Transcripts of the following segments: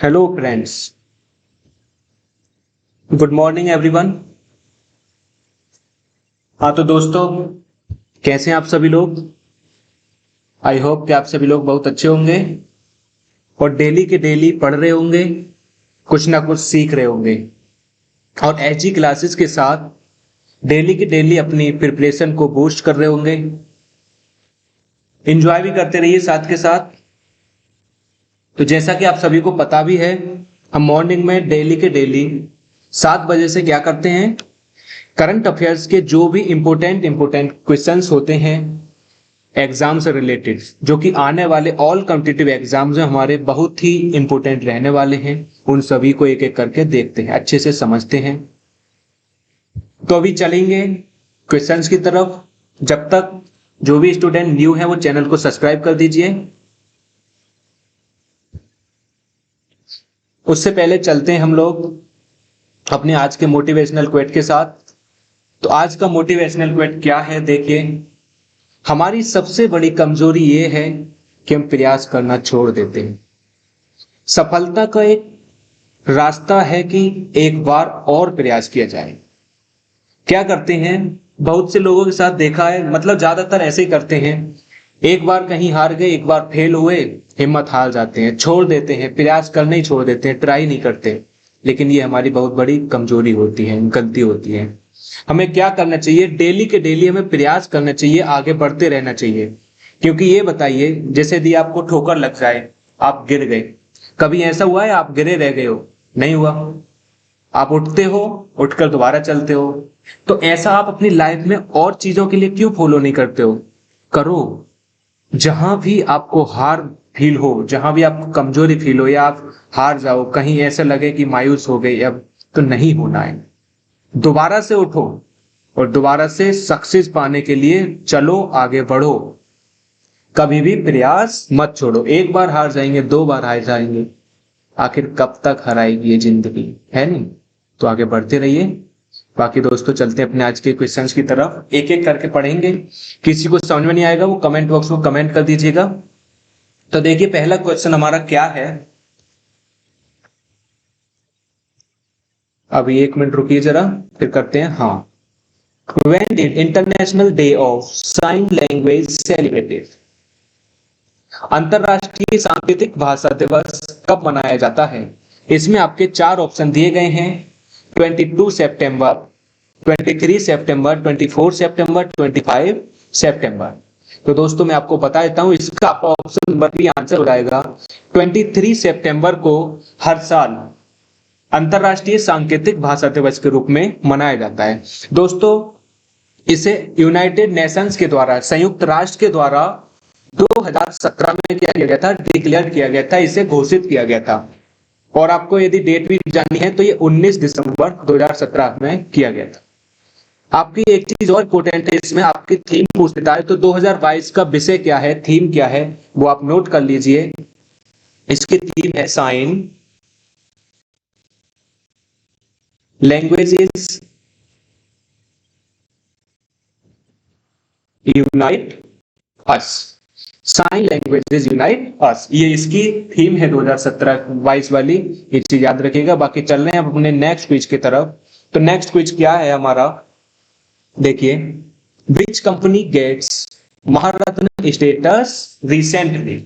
Hello friends, good morning everyone. हाँ तो दोस्तों, कैसे हैं आप सभी लोग। आई होप कि आप सभी लोग बहुत अच्छे होंगे और डेली के डेली पढ़ रहे होंगे, कुछ ना कुछ सीख रहे होंगे और एचजी क्लासेस के साथ डेली के डेली अपनी प्रिपरेशन को बूस्ट कर रहे होंगे। एंजॉय भी करते रहिए साथ के साथ। तो जैसा कि आप सभी को पता भी है, हम मॉर्निंग में डेली के डेली 7 बजे से क्या करते हैं, करंट अफेयर्स के जो भी इंपोर्टेंट क्वेश्चंस होते हैं एग्जाम से रिलेटेड, जो कि आने वाले ऑल कॉम्पिटिटिव एग्जाम्स में हमारे बहुत ही इंपोर्टेंट रहने वाले हैं, उन सभी को एक एक करके देखते हैं, अच्छे से समझते हैं। तो अभी चलेंगे क्वेश्चंस की तरफ। जब तक जो भी स्टूडेंट न्यू है वो चैनल को सब्सक्राइब कर दीजिए। उससे पहले चलते हैं हम लोग अपने आज के मोटिवेशनल क्वेट के साथ। तो आज का मोटिवेशनल क्वेट क्या है, देखिए। हमारी सबसे बड़ी कमजोरी ये है कि हम प्रयास करना छोड़ देते हैं। सफलता का एक रास्ता है कि एक बार और प्रयास किया जाए। क्या करते हैं, बहुत से लोगों के साथ देखा है, मतलब ज्यादातर ऐसे ही करते हैं। एक बार कहीं हार गए, एक बार फेल हुए, हिम्मत हार जाते हैं, छोड़ देते हैं, प्रयास करना ही छोड़ देते हैं, ट्राई नहीं करते। लेकिन ये हमारी बहुत बड़ी कमजोरी होती है, गलती होती है। हमें क्या करना चाहिए, डेली के डेली हमें प्रयास करना चाहिए, आगे बढ़ते रहना चाहिए। क्योंकि ये बताइए, जैसे यदि आपको ठोकर लग जाए, आप गिर गए, कभी ऐसा हुआ है आप गिरे रह गए हो? नहीं हुआ। आप उठते हो, उठकर दोबारा चलते हो। तो ऐसा आप अपनी लाइफ में और चीजों के लिए क्यों फॉलो नहीं करते हो? करो। जहां भी आपको हार फील हो, जहां भी आपको कमजोरी फील हो, या आप हार जाओ, कहीं ऐसा लगे कि मायूस हो गए अब, तो नहीं होना है। दोबारा से उठो और दोबारा से सक्सेस पाने के लिए चलो, आगे बढ़ो। कभी भी प्रयास मत छोड़ो। एक बार हार जाएंगे, 2 बार हार जाएंगे, आखिर कब तक हराएगी ये जिंदगी, है नहीं? तो आगे बढ़ते रहिए। बाकी दोस्तों, चलते हैं अपने आज के क्वेश्चंस की तरफ, एक एक करके पढ़ेंगे। किसी को समझ में नहीं आएगा वो कमेंट बॉक्स में कमेंट कर दीजिएगा। तो देखिए, पहला क्वेश्चन हमारा क्या है। अभी 1 मिनट रुकिए जरा, फिर करते हैं। हाँ, when did international day of sine language celebrated? अंतरराष्ट्रीय सांकेतिक भाषा दिवस कब मनाया जाता है? इसमें आपके 4 ऑप्शन दिए गए हैं। 22 सितंबर, 23 सितंबर, 24 सितंबर, 25 सितंबर। तो दोस्तों, मैं आपको बता देता हूं, इसका ऑप्शन नंबर भी आंसर हो जाएगा। 23 सितंबर को हर साल अंतरराष्ट्रीय सांकेतिक भाषा दिवस के रूप में मनाया जाता है। दोस्तों, इसे यूनाइटेड नेशंस के द्वारा, संयुक्त राष्ट्र के द्वारा 2017 में किया गया था, डिक्लेयर किया गया था, इसे घोषित किया गया था। और आपको यदि डेट भी जाननी है तो ये 19 दिसंबर 2017 में किया गया था। आपकी एक चीज और इंपॉर्टेंट है, इसमें आपकी थीम पूछता है, तो 2022 का विषय क्या है, थीम क्या है, वो आप नोट कर लीजिए। इसकी थीम है साइन लैंग्वेजेस यूनाइट अस। साइन लैंग्वेजेस यूनाइट अस, ये इसकी थीम है 2017-22 वाली, ये चीज याद रखिएगा। बाकी चल रहे हैं अपने नेक्स्ट क्विज की तरफ। तो नेक्स्ट क्विज क्या है हमारा, देखिए। Which company gets Maharatna status recently?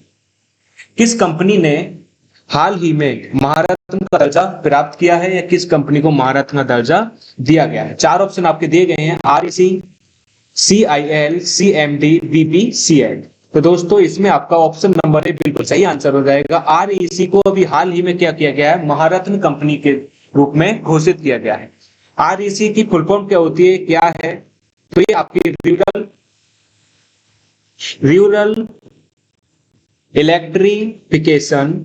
किस कंपनी ने हाल ही में महारत्न का दर्जा प्राप्त किया है, या किस कंपनी को महारत्न का दर्जा दिया गया है? 4 ऑप्शन आपके दिए गए हैं, REC, CIL, CMD, BPCL। तो दोस्तों, इसमें आपका ऑप्शन नंबर है बिल्कुल सही आंसर हो जाएगा। REC को अभी हाल ही में क्या किया गया है, महारत्न कंपनी के रूप में घोषित किया गया है। REC की फुल फॉर्म क्या होती है, क्या है? तो ये आपकी रूरल इलेक्ट्रिफिकेशन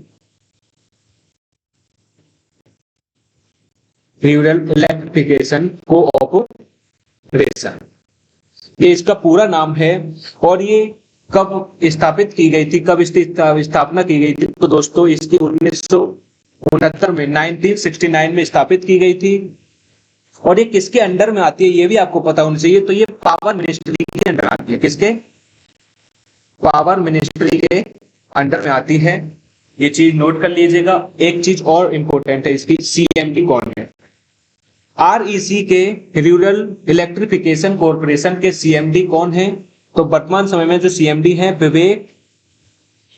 कोऑपरेशन, ये इसका पूरा नाम है। और ये कब स्थापित की गई थी, कब इसकी स्थापना की गई थी? तो दोस्तों, इसकी 1969 में, 1969 में स्थापित की गई थी। और ये किसके अंडर में आती है, ये भी आपको पता होना चाहिए। तो ये पावर मिनिस्ट्री के अंडर आती है। किसके? पावर मिनिस्ट्री के अंडर में आती है। ये चीज नोट कर लीजिएगा। एक चीज और इंपॉर्टेंट है इसकी, सीएमडी कौन है? आरईसी के रूरल इलेक्ट्रिफिकेशन कॉरपोरेशन के सीएमडी कौन है? तो वर्तमान समय में जो सीएमडी है विवेक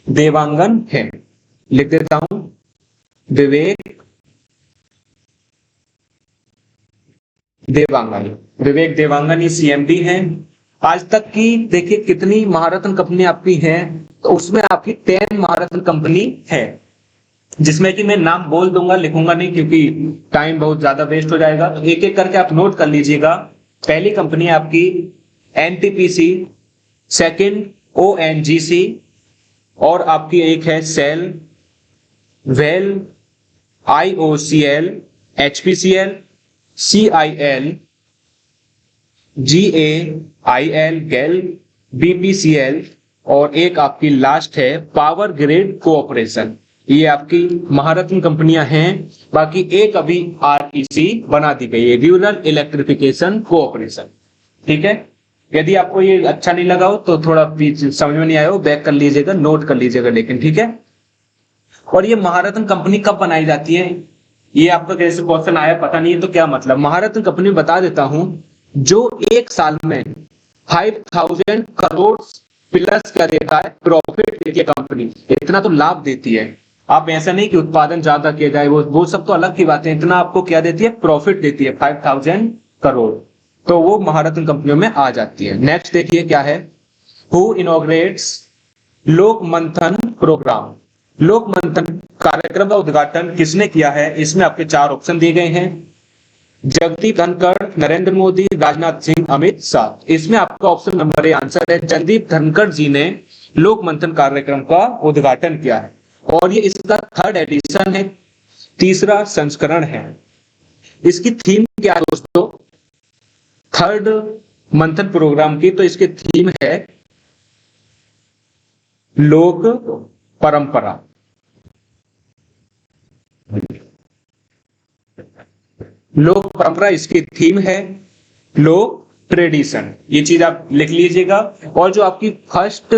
देवांगन है। लिख देता हूं, विवेक देवांगन। विवेक देवांगन ही सीएमडी है। आज तक की देखिए कितनी महारत्न कंपनी आपकी है, तो उसमें आपकी 10 महारत्न कंपनी है, जिसमें कि मैं नाम बोल दूंगा, लिखूंगा नहीं क्योंकि टाइम बहुत ज्यादा वेस्ट हो जाएगा। तो एक एक करके आप नोट कर लीजिएगा। पहली कंपनी है आपकी एनटीपीसी, सेकंड ओएनजीसी, और आपकी एक है सेल, वेल, आईओसीएल, एचपीसीएल, सीआईएल, जीएआईएल, गेल, बीपीसीएल, और एक आपकी लास्ट है पावर ग्रिड कोऑपरेशन। ये आपकी महारत्न कंपनियां हैं। बाकी एक अभी आरईसी बना दी गई है, रूरल इलेक्ट्रिफिकेशन कोऑपरेशन। ठीक है, यदि आपको ये अच्छा नहीं लगा हो तो थोड़ा समझ में नहीं आया हो, बैक कर लीजिएगा, नोट कर लीजिएगा लेकिन। ठीक है, और ये महारत्न कंपनी कब बनाई जाती है, ये आपको कैसे क्वेश्चन आया पता नहीं है तो क्या मतलब। महारत्न कंपनी बता देता हूं, जो एक साल में 5000 करोड़ प्लस क्या देता है, प्रॉफिट देती है कंपनी, इतना तो लाभ देती है। आप ऐसा नहीं कि उत्पादन ज्यादा किया जाए, वो सब तो अलग की बात है, इतना आपको क्या देती है, प्रॉफिट देती है 5000 करोड़, तो वो महारत्न कंपनियों में आ जाती है। नेक्स्ट देखिए क्या है, हु इनॉग्रेट्स लोक मंथन प्रोग्राम। लोक मंथन कार्यक्रम का उद्घाटन किसने किया है? इसमें आपके 4 ऑप्शन दिए गए हैं, जगदीप धनखड़, नरेंद्र मोदी, राजनाथ सिंह, अमित शाह। इसमें आपका ऑप्शन नंबर ए आंसर है, जगदीप धनखड़ जी ने लोक मंथन कार्यक्रम का उद्घाटन किया है, और ये इसका 3rd एडिशन है, 3रा संस्करण है। इसकी थीम क्या है दोस्तों, 3rd मंथन प्रोग्राम की? तो इसकी थीम है लोक परंपरा। लोक परंपरा इसकी थीम है, लोक ट्रेडिशन। ये चीज आप लिख लीजिएगा। और जो आपकी फर्स्ट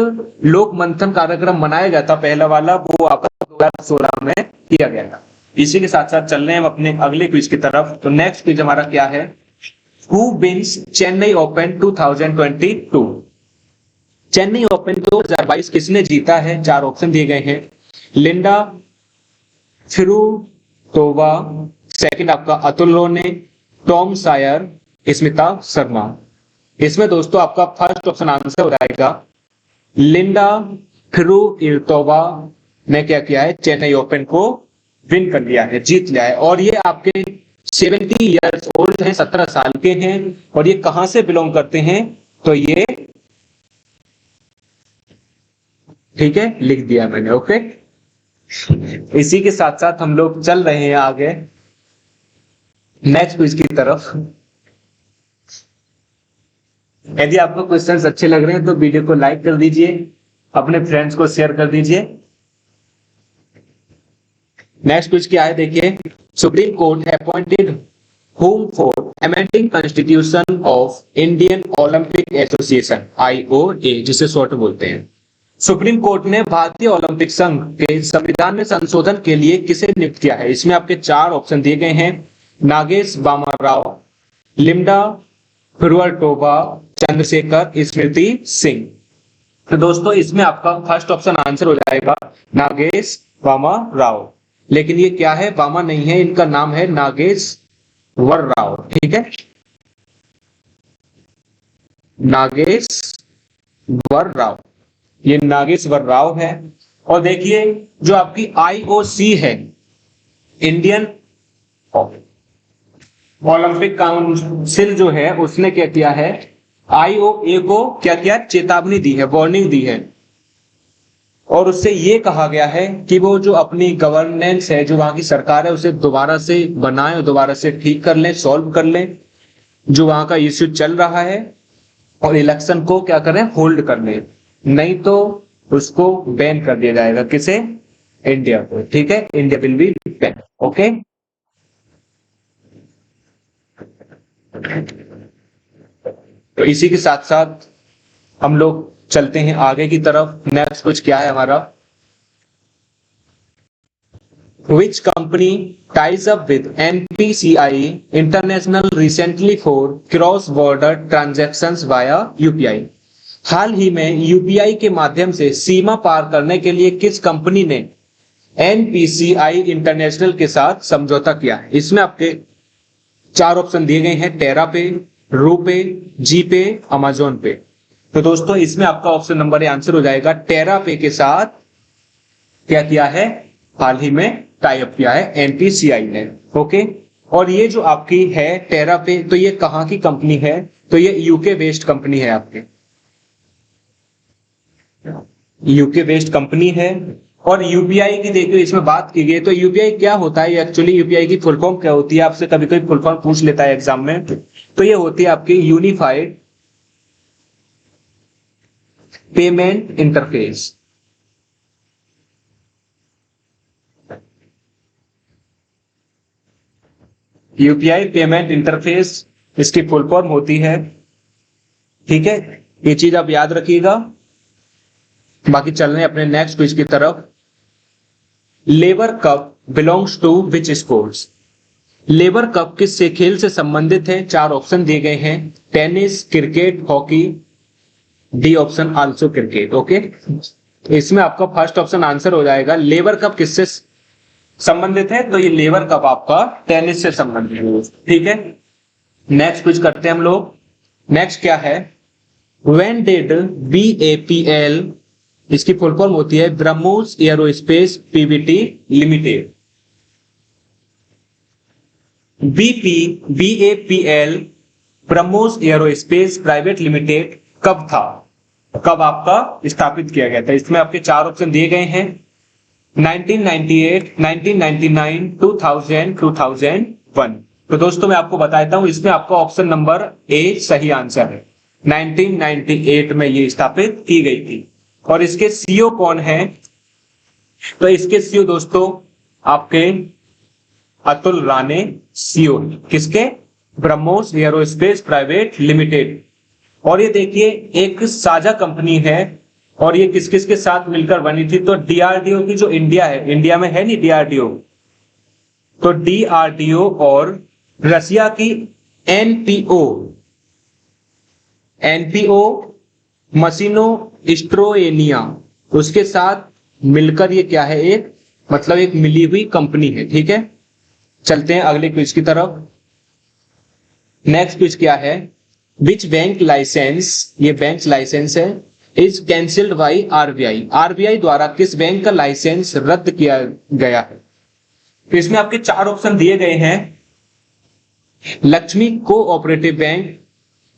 लोक मंथन कार्यक्रम मनाया गया था पहला वाला, वो आपका 2016 में किया गया था। इसी के साथ साथ चल रहे हैं हम अपने अगले क्विज की तरफ। तो नेक्स्ट क्विज हमारा क्या है, who wins Chennai open 2022। Chennai open 2022 किसने जीता है? 4 ऑप्शन दिए गए हैं, लिंडा फिरुटोवा, सेकंड आपका अतुल रोने, टॉम सायर, स्मिता शर्मा। इसमें दोस्तों आपका फर्स्ट ऑप्शन आंसर हो जाएगा, लिंडा फिरुटोवा ने क्या किया है, चेन्नई ओपन को विन कर लिया है, जीत लिया है। और ये आपके 70 ईयर्स ओल्ड हैं, 17 साल के हैं। और ये कहां से बिलोंग करते हैं? तो ये, ठीक है, लिख दिया मैंने, ओके। इसी के साथ साथ हम लोग चल रहे हैं आगे नेक्स्ट क्विज की तरफ। यदि आपको क्वेश्चंस अच्छे लग रहे हैं तो वीडियो को लाइक कर दीजिए, अपने फ्रेंड्स को शेयर कर दीजिए। नेक्स्ट क्विज क्या है देखिए, supreme court appointed whom for amending constitution of Indian Olympic Association IOA, जिसे शॉर्ट बोलते हैं। सुप्रीम कोर्ट ने भारतीय ओलंपिक संघ के संविधान में संशोधन के लिए किसे नियुक्त किया है? इसमें आपके 4 ऑप्शन दिए गए हैं, नागेश बामा राव, लिंडा फिरुटोवा, चंद्रशेखर स्मृति सिंह। तो दोस्तों इसमें आपका फर्स्ट ऑप्शन आंसर हो जाएगा नागेश बामा राव। लेकिन ये क्या है, बामा नहीं है, इनका नाम है नागेश वर राव। ठीक है, नागेश्वर राव, ये नागेश्वर राव है। और देखिए जो आपकी आईओसी है, इंडियन ओलंपिक काउंसिल जो है, उसने क्या किया है, आईओए को क्या किया, चेतावनी दी है, वार्निंग दी है। और उससे ये कहा गया है कि वो जो अपनी गवर्नेंस है, जो वहां की सरकार है, उसे दोबारा से बनाए, दोबारा से ठीक कर लें, सॉल्व कर लें जो वहां का इश्यू चल रहा है, और इलेक्शन को क्या करें, होल्ड कर लें, नहीं तो उसको बैन कर दिया जाएगा। किसे? इंडिया को। ठीक है, India will be ban. Okay, तो इसी के साथ साथ हम लोग चलते हैं आगे की तरफ। नेक्स्ट कुछ क्या है हमारा, Which company ties up with NPCI International recently for cross-border transactions via UPI? हाल ही में यूपीआई के माध्यम से सीमा पार करने के लिए किस कंपनी ने एनपीसीआई इंटरनेशनल के साथ समझौता किया है? इसमें आपके चार ऑप्शन दिए गए हैं, टेरा पे, रूपे, जीपे, अमेजोन पे। तो दोस्तों इसमें आपका ऑप्शन नंबर आंसर हो जाएगा, टेरा पे के साथ क्या किया है, हाल ही में टाई अप किया है एनपीसीआई ने। ओके, और ये जो आपकी है टेरा पे, तो ये कहां की कंपनी है? तो ये यूके बेस्ड कंपनी है, आपके यूके बेस्ड कंपनी है। और यूपीआई की देखिए इसमें बात की गई, तो यूपीआई क्या होता है एक्चुअली, यूपीआई की फुल फॉर्म क्या होती है? आपसे कभी कोई फुल फॉर्म पूछ लेता है एग्जाम में, तो ये होती है आपकी unified payment interface. UPI payment interface इसकी फुल फॉर्म होती है। ठीक है, ये चीज आप याद रखिएगा। बाकी चल रहे हैं अपने नेक्स्ट क्विज की तरफ। लेबर Cup belongs to which sports? लेबर कप किससे खेल से संबंधित है? चार ऑप्शन दिए गए हैं, tennis, cricket, hockey, D option also cricket. Okay, इसमें आपका फर्स्ट ऑप्शन आंसर हो जाएगा। लेबर कप किससे संबंधित है? तो ये लेबर कप आपका टेनिस से संबंधित है। ठीक है, नेक्स्ट क्विज करते हैं हम लोग। नेक्स्ट क्या है, व्हेन डिड BAPL, इसकी फुल फॉर्म होती है BrahMos aerospace Pvt limited. BAPL BrahMos aerospace private limited कब था, कब आपका स्थापित किया गया था? इसमें आपके चार ऑप्शन दिए गए हैं, 1998, 1999, 2000, 2001। तो दोस्तों मैं आपको बता देता हूं, इसमें आपका ऑप्शन नंबर ए सही आंसर है। 1998 में ये स्थापित की गई थी। और इसके सीईओ कौन है? तो इसके सीईओ दोस्तों आपके अतुल राणे सीईओ, किसके? BrahMos aerospace private limited. और ये देखिए एक साझा कंपनी है, और ये किस किस के साथ मिलकर बनी थी? तो डीआरडीओ की जो इंडिया है, इंडिया में है नहीं डीआरडीओ, तो डीआरडीओ और रशिया की एनपीओ मशीनो स्ट्रोएनिया, उसके साथ मिलकर ये क्या है, एक मतलब एक मिली हुई कंपनी है। ठीक है, चलते हैं अगले क्विज की तरफ। नेक्स्ट क्विज क्या है, विच बैंक लाइसेंस, ये बैंक लाइसेंस है, is cancelled by RBI? RBI द्वारा किस बैंक का लाइसेंस रद्द किया गया है? तो इसमें आपके चार ऑप्शन दिए गए हैं, Lakshmi cooperative bank,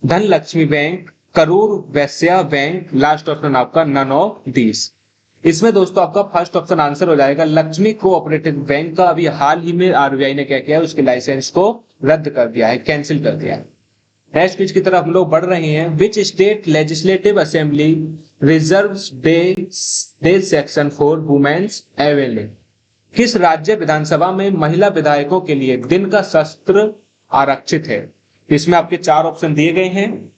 Dhanlaxmi bank, Karur Vysya bank, last option आपका नन ऑफ दिस। इसमें दोस्तों आपका फर्स्ट ऑप्शन आंसर हो जाएगा, लक्ष्मी कोऑपरेटिव बैंक का अभी हाल ही में आरबीआई ने क्या किया है, उसके लाइसेंस को रद्द कर दिया है, कैंसिल कर दिया है। नेक्स्ट क्विज की तरफ हम लोग बढ़ रहे हैं। Which state legislative assembly reserves the section for womens avail? किस राज्य विधानसभा में महिला विधायकों के लिए दिन का शस्त्र आरक्षित है? इसमें आपके चार ऑप्शन दिए गए हैं,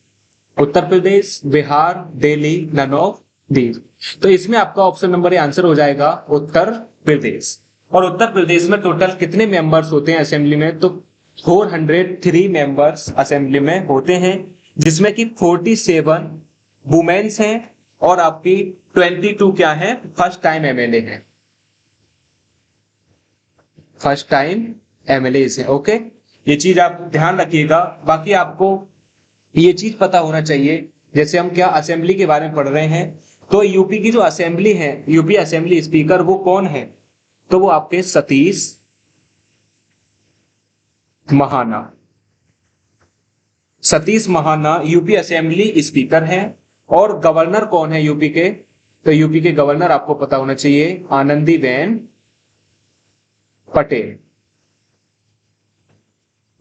Uttar Pradesh, Bihar, Delhi, none of these. तो इसमें आपका ऑप्शन नंबर आंसर हो जाएगा उत्तर प्रदेश। और उत्तर प्रदेश में टोटल कितने मेंबर्स होते हैं असेंबली में? तो 403 मेंबर्स असेंबली में होते हैं, जिसमें कि 47 वुमेन्स हैं और आपकी 22 क्या है, फर्स्ट टाइम एमएलए हैं, फर्स्ट टाइम एमएलए है। ओके, ये चीज आप ध्यान रखिएगा। बाकी आपको ये चीज पता होना चाहिए, जैसे हम क्या असेंबली के बारे में पढ़ रहे हैं, तो यूपी की जो असेंबली है, यूपी असेंबली स्पीकर वो कौन है? तो वो आपके Satish Mahana, Satish Mahana UP assembly speaker हैं। और गवर्नर कौन है यूपी के? तो यूपी के गवर्नर आपको पता होना चाहिए, आनंदीबेन पटेल।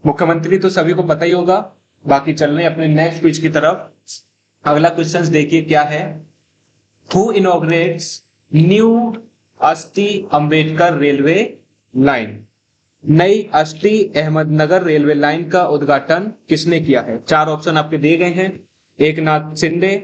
मुख्यमंत्री तो सभी को पता ही होगा। बाकी चल रहे अपने नेक्स्ट क्विज की तरफ। अगला क्वेश्चन देखिए क्या है, हु इनॉग्रेट्स न्यू अस्थि अम्बेडकर रेलवे लाइन? नई अस्थि अहमदनगर रेलवे लाइन का उद्घाटन किसने किया है? चार ऑप्शन आपके दिए गए हैं, Eknath Shinde,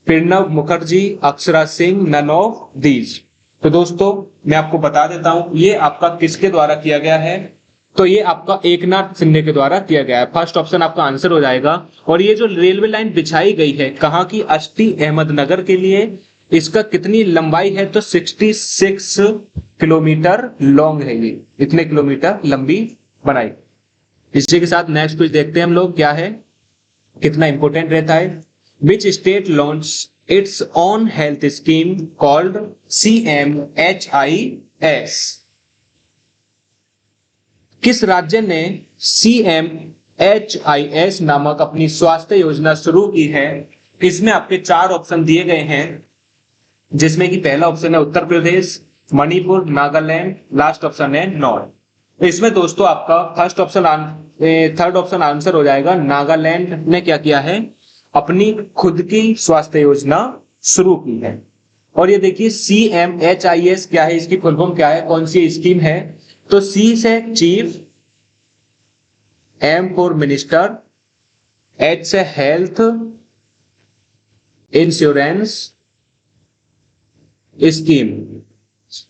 Pranab Mukherjee, Akshara Singh, none of these. तो दोस्तों मैं आपको बता देता हूं ये आपका किसके द्वारा किया गया है। तो ये आपका एकनाथ शिंदे के द्वारा किया गया है। फर्स्ट ऑप्शन आपका आंसर हो जाएगा। और ये जो रेलवे लाइन बिछाई गई है कहाँ की, अष्टी अहमदनगर के लिए, इसका कितनी लंबाई है, तो 66 किलोमीटर लॉन्ग है। ये इतने किलोमीटर लंबी बनाई। इसी के साथ नेक्स्ट कुछ देखते हैं हम लोग क्या है, कितना इंपॉर्टेंट रहता है। Which state launch its own health scheme called CMHIS। किस राज्य ने CMHIS नामक अपनी स्वास्थ्य योजना शुरू की है। इसमें आपके 4 ऑप्शन दिए गए हैं, जिसमें कि पहला ऑप्शन है उत्तर प्रदेश, मणिपुर, नागालैंड, लास्ट ऑप्शन है नॉर्थ। तो इसमें दोस्तों आपका थर्ड ऑप्शन आंसर हो जाएगा। नागालैंड ने क्या किया है, अपनी खुद की स्वास्थ्य योजना शुरू की है। और ये देखिए CMHIS क्या है, इसकी फुल फॉर्म क्या है, कौन सी स्कीम है। तो C से chief, M for minister, H से health insurance scheme,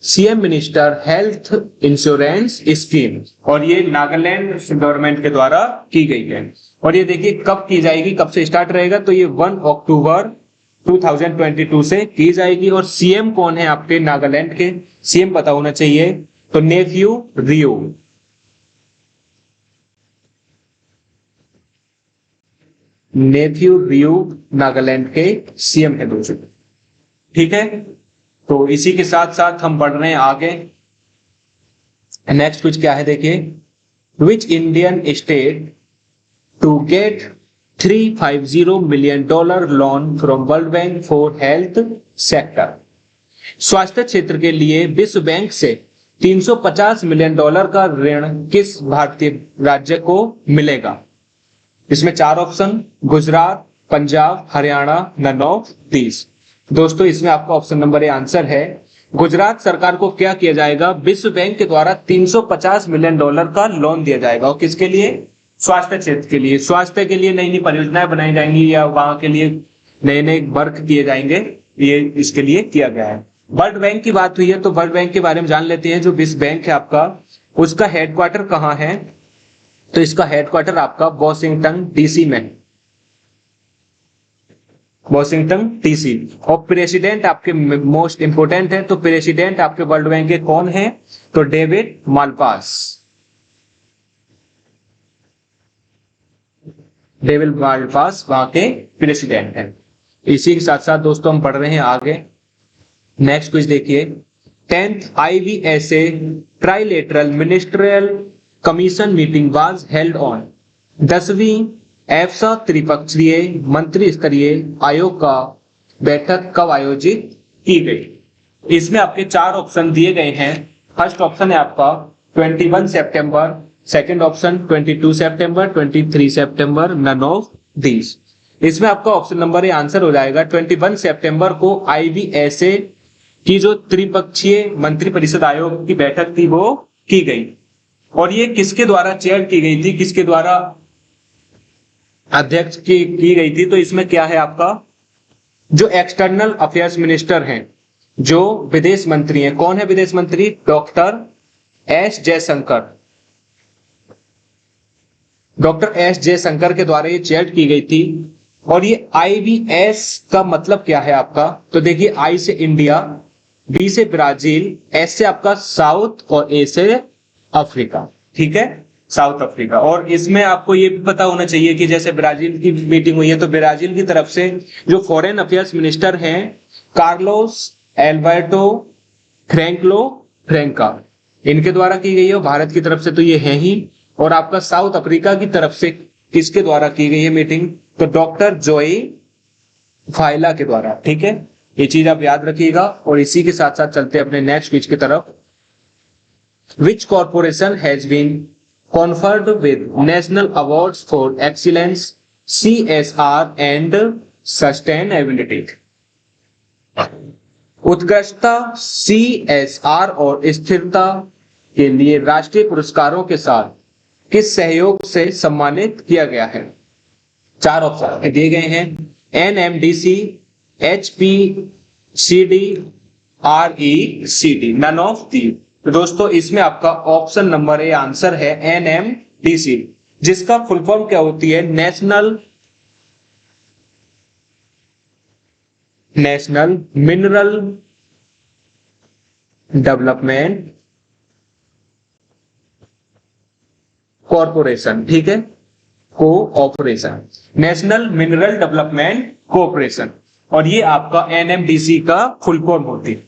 CM minister health insurance scheme. और ये नागालैंड गवर्नमेंट के द्वारा की गई है। और ये देखिए कब की जाएगी, कब से स्टार्ट रहेगा, तो ये 1 अक्टूबर 2022 से की जाएगी। और CM कौन है आपके नागालैंड के, CM पता होना चाहिए, तो नेफ्यू रियो। नेफ्यू रियो नागालैंड के CM है दोस्तों। ठीक है, तो इसी के साथ साथ हम बढ़ रहे हैं आगे। नेक्स्ट कुछ क्या है देखिए, which Indian state to get $350 million loan from World Bank for health sector. स्वास्थ्य क्षेत्र के लिए विश्व बैंक से $350 मिलियन का ऋण किस भारतीय राज्य को मिलेगा। इसमें 4 option, Gujarat, Punjab, Haryana, none of these. दोस्तों इसमें आपका ऑप्शन नंबर ए आंसर है। गुजरात सरकार को क्या किया जाएगा, विश्व बैंक के द्वारा $350 मिलियन का लोन दिया जाएगा। और किसके लिए, स्वास्थ्य क्षेत्र के लिए। स्वास्थ्य के लिए नई नई परियोजनाएं बनाई जाएंगी या वहां के लिए नए नए वर्क किए जाएंगे, ये इसके लिए किया गया है। वर्ल्ड बैंक की बात हुई है तो वर्ल्ड बैंक के बारे में जान लेते हैं। जो विश्व बैंक है आपका, उसका हेडक्वार्टर कहाँ है, तो इसका हेडक्वार्टर आपका वॉशिंगटन DC में, वॉशिंगटन DC। और प्रेसिडेंट आपके मोस्ट इंपोर्टेंट है, तो प्रेसिडेंट आपके वर्ल्ड बैंक के कौन है, तो डेविड मालपास। डेविड मालपास वहां के प्रेसिडेंट है। इसी के साथ साथ दोस्तों हम पढ़ रहे हैं आगे। नेक्स्ट कुछ देखिए, 10th IBSA trilateral ministerial commission meeting was held on. 10वीं एफसा त्रिपक्षीय मंत्री स्तरीय आयोग का बैठक कब आयोजित की गई। इसमें आपके 4 ऑप्शन दिए गए हैं। फर्स्ट ऑप्शन है आपका 21 सितंबर, सेकंड ऑप्शन 22 सितंबर, 23 सितंबर, नन ऑफ दीज। इसमें आपका ऑप्शन नंबर ए आंसर हो जाएगा। 21 सितंबर को IBSA की जो त्रिपक्षीय मंत्रिपरिषद आयोग की बैठक थी वो की गई। और ये किसके द्वारा चेयर की गई थी, किसके द्वारा अध्यक्ष की गई थी, तो इसमें क्या है आपका, जो एक्सटर्नल अफेयर्स मिनिस्टर हैं, जो विदेश मंत्री हैं, कौन है विदेश मंत्री, doctor S Jaishankar. Doctor S Jaishankar के द्वारा ये चेयर की गई थी। और ये IBS का मतलब क्या है आपका, तो देखिए I से इंडिया, B से ब्राजील, S से आपका साउथ और A से अफ्रीका। ठीक है, साउथ अफ्रीका। और इसमें आपको ये भी पता होना चाहिए कि जैसे ब्राजील की मीटिंग हुई है तो ब्राजील की तरफ से जो फॉरेन अफेयर्स मिनिस्टर हैं कार्लोस एल्बर्टो फ्रैंका, इनके द्वारा की गई है। भारत की तरफ से तो ये है ही। और आपका साउथ अफ्रीका की तरफ से किसके द्वारा की गई है मीटिंग, तो डॉक्टर जोई फाइला के द्वारा। ठीक है, ये चीज आप याद रखिएगा। और इसी के साथ साथ चलते हैं अपने नेक्स्ट क्विज की तरफ। Which corporation has been conferred with national awards for excellence, CSR and sustainability। उत्कृष्टता, CSR और स्थिरता के लिए राष्ट्रीय पुरस्कारों के साथ किस सहयोग से सम्मानित किया गया है। 4 ऑप्शन दिए गए हैं, NMDC, HPCD, RECD, none of the. तो दोस्तों इसमें आपका ऑप्शन नंबर ए आंसर है NMDC, जिसका फुल फॉर्म क्या होती है? नेशनल मिनरल डेवलपमेंट कॉरपोरेशन, ठीक है, cooperation, National Mineral Development cooperation, और ये आपका NMDC का फुल फॉर्म होती है।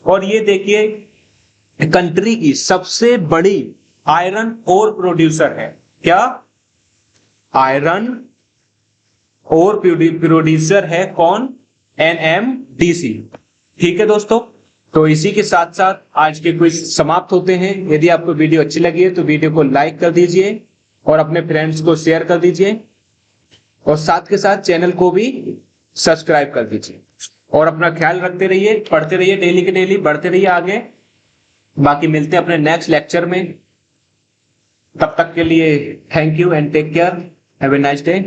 और ये देखिए कंट्री की सबसे बड़ी आयरन ओर प्रोड्यूसर है। क्या? आयरन ओर प्रोड्यूसर है कौन? NMDC। ठीक है दोस्तों, तो इसी के साथ साथ आज के क्विज समाप्त होते हैं। यदि आपको वीडियो अच्छी लगी है तो वीडियो को लाइक कर दीजिए और अपने फ्रेंड्स को शेयर कर दीजिए, और साथ के साथ चैनल को भी सब्सक्राइब कर दीजिए, और अपना ख्याल रखते रहिए, पढ़ते रहिए, डेली के डेली बढ़ते रहिए आगे। बाकी मिलते हैं अपने नेक्स्ट लेक्चर में, तब तक के लिए thank you and take care, have a nice day.